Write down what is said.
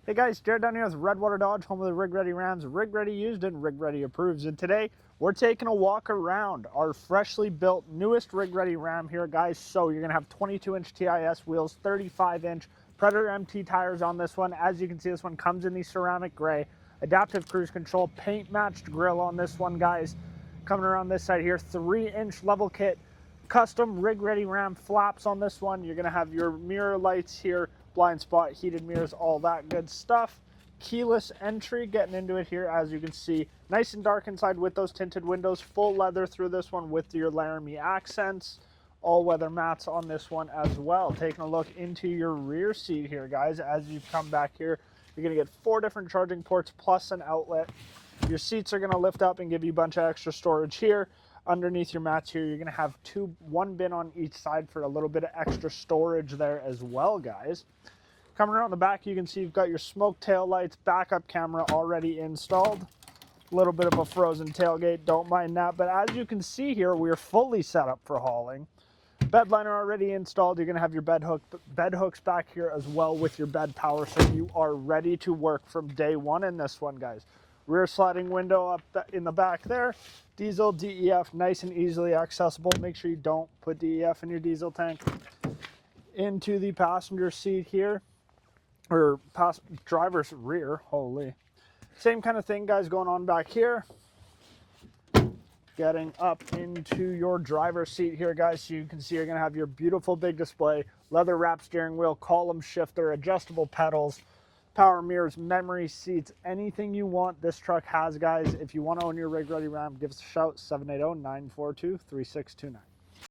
Hey guys, Jarod down here with Redwater Dodge, home of the Rig Ready Rams, Rig Ready Used and Rig Ready Approves. And today we're taking a walk around our freshly built newest Rig Ready Ram here, guys. So you're gonna have 22-inch TIS wheels, 35-inch Predator MT tires on this one. As you can see, this one comes in the ceramic gray, adaptive cruise control, paint matched grille on this one, guys. Coming around this side here, 3-inch level kit, custom Rig Ready Ram flaps on this one. You're gonna have your mirror lights here, blind spot, heated mirrors, all that good stuff. Keyless entry, getting into it here, as you can see, nice and dark inside with those tinted windows, full leather through this one with your Laramie accents, all weather mats on this one as well. Taking a look into your rear seat here, guys. As you come back here, you're gonna get 4 different charging ports plus an outlet. Your seats are gonna lift up and give you a bunch of extra storage here. Underneath your mats here, you're gonna have one bin on each side for a little bit of extra storage there as well, guys. Coming around the back, you can see you've got your smoke tail lights, backup camera already installed. A little bit of a frozen tailgate, don't mind that. But as you can see here, we're fully set up for hauling. Bed liner already installed. You're gonna have your bed hooks back here as well with your bed power, so you are ready to work from day one in this one, guys. Rear sliding window up in the back there. Diesel, DEF, nice and easily accessible. Make sure you don't put DEF in your diesel tank. Into the passenger seat here, or driver's rear, holy. Same kind of thing, guys, going on back here. Getting up into your driver's seat here, guys, so you can see you're gonna have your beautiful big display, leather wrap steering wheel, column shifter, adjustable pedals, power mirrors, memory seats, anything you want this truck has, guys. If you want to own your Rig Ready Ram, give us a shout, 780-942-3629.